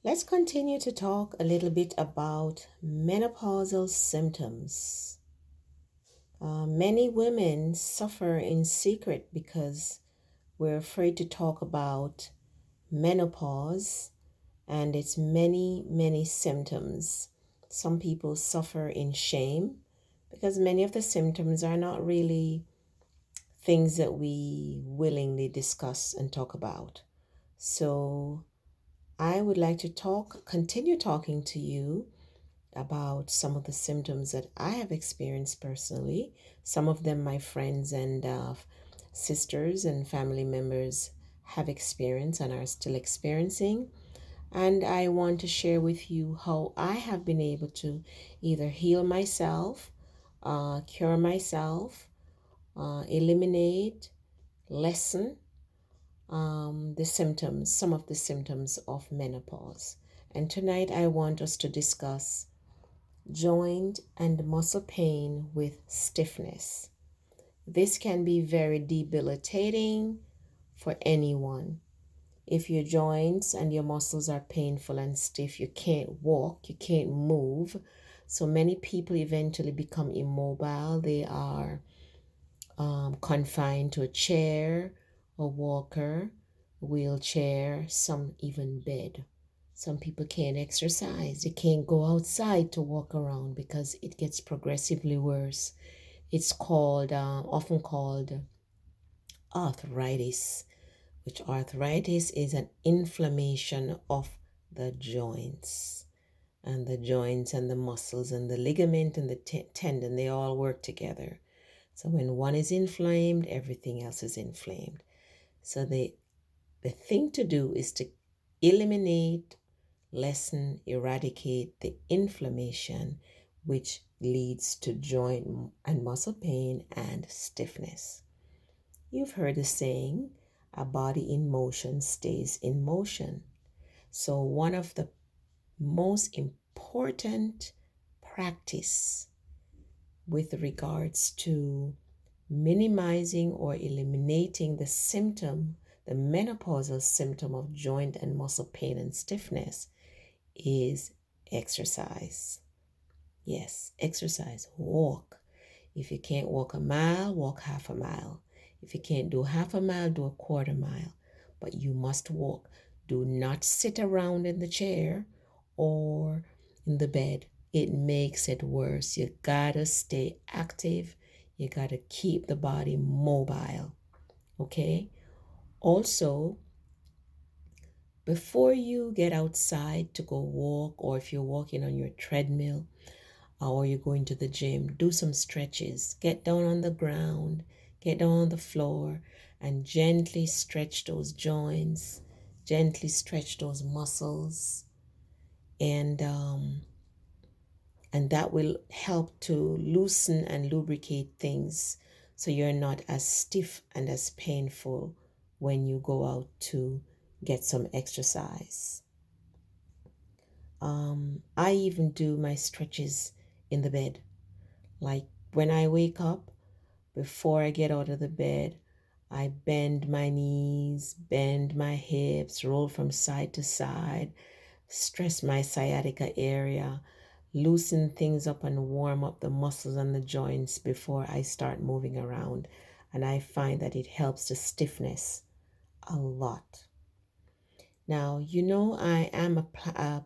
Let's continue to talk a little bit about menopausal symptoms. Many women suffer in secret because we're afraid to talk about menopause and its many symptoms. Some people suffer in shame because many of the symptoms are not really things that we willingly discuss and talk about. So, I would like to continue talking to you about some of the symptoms that I have experienced personally. Some of them my friends and sisters and family members have experienced and are still experiencing. And I want to share with you how I have been able to either heal myself, cure myself, eliminate, lessen the symptoms, some of the symptoms of menopause. And tonight I want us to discuss joint and muscle pain with stiffness. This can be very debilitating for anyone. If your joints and your muscles are painful and stiff, you can't walk, you can't move. So many people eventually become immobile. They are confined to a chair, a walker, wheelchair, some even bed. Some people can't exercise. They can't go outside to walk around because it gets progressively worse. It's called, often called arthritis, which arthritis is an inflammation of the joints. And the joints and the muscles and the ligament and the tendon, they all work together. So when one is inflamed, everything else is inflamed. So the thing to do is to eliminate, lessen, eradicate the inflammation, which leads to joint and muscle pain and stiffness. You've heard the saying, a body in motion stays in motion. So one of the most important practice with regards to minimizing or eliminating the symptom, the menopausal symptom of joint and muscle pain and stiffness, is exercise. Yes, exercise. Walk. If you can't walk a mile, walk half a mile. If you can't do half a mile, do a quarter mile. But you must walk. Do not sit around in the chair or in the bed. It makes it worse. You gotta stay active. You gotta keep the body mobile. Okay? Also, before you get outside to go walk, or if you're walking on your treadmill, or you're going to the gym, do some stretches. Get down on the ground, get down on the floor, and gently stretch those joints, gently stretch those muscles, and that will help to loosen and lubricate things so you're not as stiff and as painful when you go out to get some exercise. I even do my stretches in the bed. Like when I wake up, before I get out of the bed, I bend my knees, bend my hips, roll from side to side, stress my sciatica area, loosen things up and warm up the muscles and the joints before I start moving around. And I find that it helps the stiffness a lot. Now, I am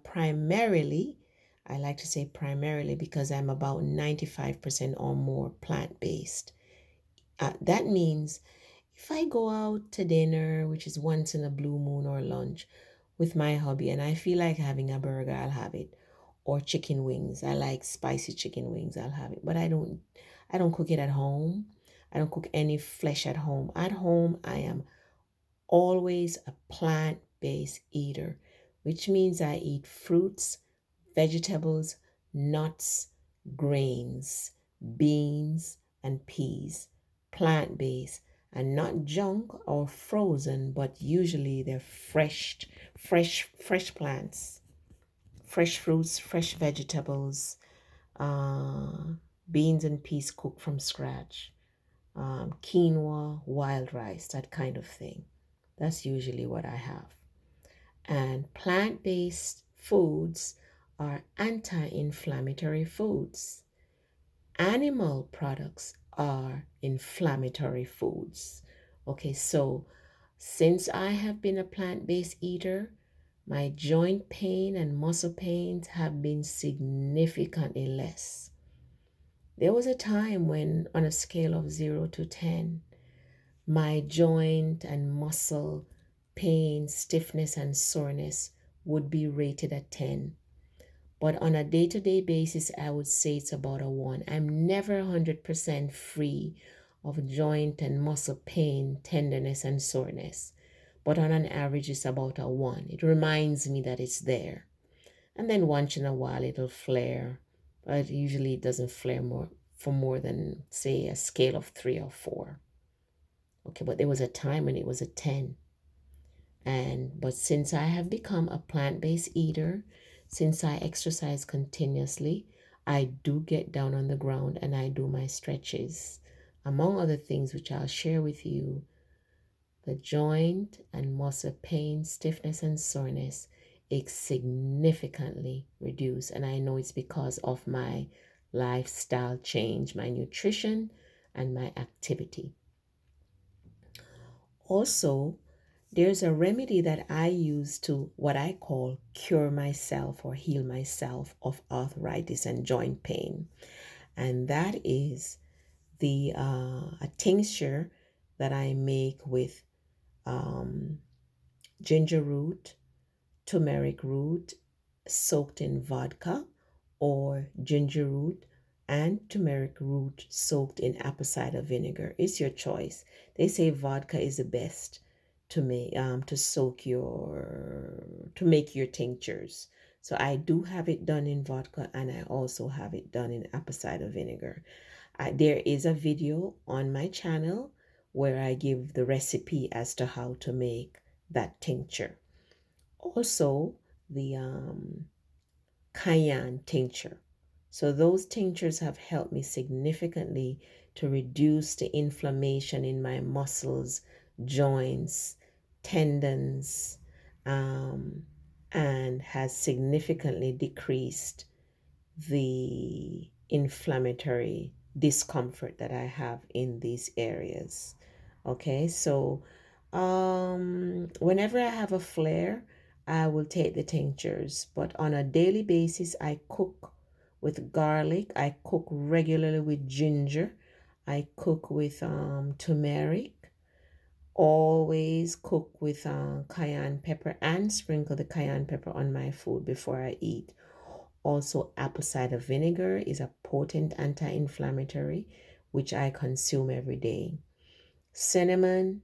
primarily, I like to say primarily because I'm about 95% or more plant-based. That means if I go out to dinner, which is once in a blue moon, or lunch with my hubby, and I feel like having a burger, I'll have it. Or chicken wings. I like spicy chicken wings, I'll have it. But I don't cook it at home. I don't cook any flesh at home. At home, I am always a plant-based eater, which means I eat fruits, vegetables, nuts, grains, beans, and peas, plant-based, and not junk or frozen, but usually they're fresh plants, fresh fruits, fresh vegetables, uh, beans and peas cooked from scratch, quinoa, wild rice, that kind of thing. That's usually what I have. And plant based foods are anti-inflammatory foods. Animal products are inflammatory foods. Okay, so since I have been a plant-based eater, my joint pain and muscle pains have been significantly less. There was a time when, on a scale of 0 to 10, my joint and muscle pain, stiffness, and soreness would be rated at 10. But on a day to day basis, I would say it's about a 1. I'm never 100% free of joint and muscle pain, tenderness, and soreness. But on an average, it's about a 1. It reminds me that it's there. And then once in a while, it'll flare. But usually it doesn't flare more than, say, a scale of 3 or 4. Okay, but there was a time when it was a 10. But since I have become a plant-based eater, since I exercise continuously, I do get down on the ground and I do my stretches. Among other things which I'll share with you, the joint and muscle pain, stiffness and soreness is significantly reduced. And I know it's because of my lifestyle change, my nutrition and my activity. Also, there's a remedy that I use to what I call cure myself or heal myself of arthritis and joint pain. And that is a tincture that I make with ginger root, turmeric root soaked in vodka, or ginger root and turmeric root soaked in apple cider vinegar. It's your choice. They say vodka is the best to make your tinctures. So I do have it done in vodka and I also have it done in apple cider vinegar. There is a video on my channel where I give the recipe as to how to make that tincture. Also, the cayenne tincture. So those tinctures have helped me significantly to reduce the inflammation in my muscles, joints, tendons, and has significantly decreased the inflammatory discomfort that I have in these areas. Okay, so whenever I have a flare, I will take the tinctures, but on a daily basis, I cook with garlic, I cook regularly with ginger, I cook with turmeric, always cook with cayenne pepper and sprinkle the cayenne pepper on my food before I eat. Also, apple cider vinegar is a potent anti-inflammatory, which I consume every day. Cinnamon,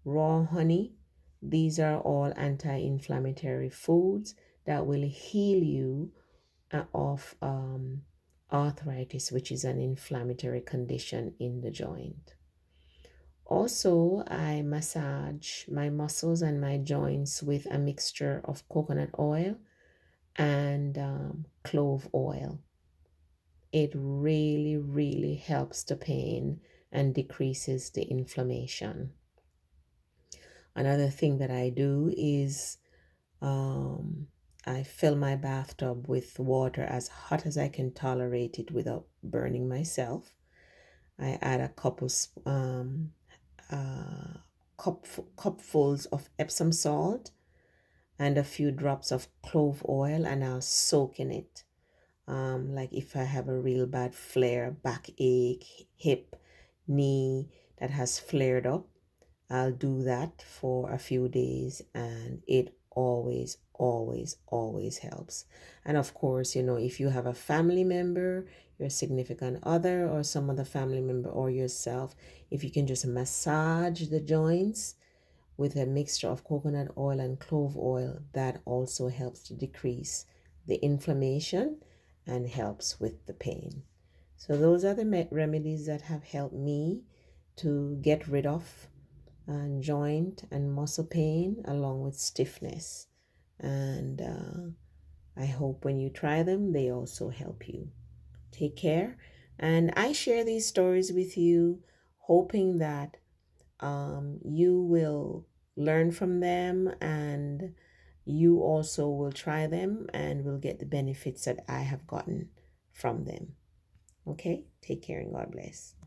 raw honey, these are all anti-inflammatory foods that will heal you of arthritis, which is an inflammatory condition in the joint. Also, I massage my muscles and my joints with a mixture of coconut oil and clove oil. It really, really helps the pain and decreases the inflammation. Another thing that I do is I fill my bathtub with water as hot as I can tolerate it without burning myself. I add a couple cupfuls of Epsom salt and a few drops of clove oil, and I'll soak in it. Like if I have a real bad flare, backache, hip, knee that has flared up, I'll do that for a few days and it always, always, always helps. And of course, if you have a family member, your significant other, or some other family member, or yourself, if you can just massage the joints with a mixture of coconut oil and clove oil, that also helps to decrease the inflammation and helps with the pain. So those are the remedies that have helped me to get rid of joint and muscle pain along with stiffness. And I hope when you try them, they also help you. Take care. And I share these stories with you, hoping that you will learn from them and you also will try them and will get the benefits that I have gotten from them. Okay, take care and God bless.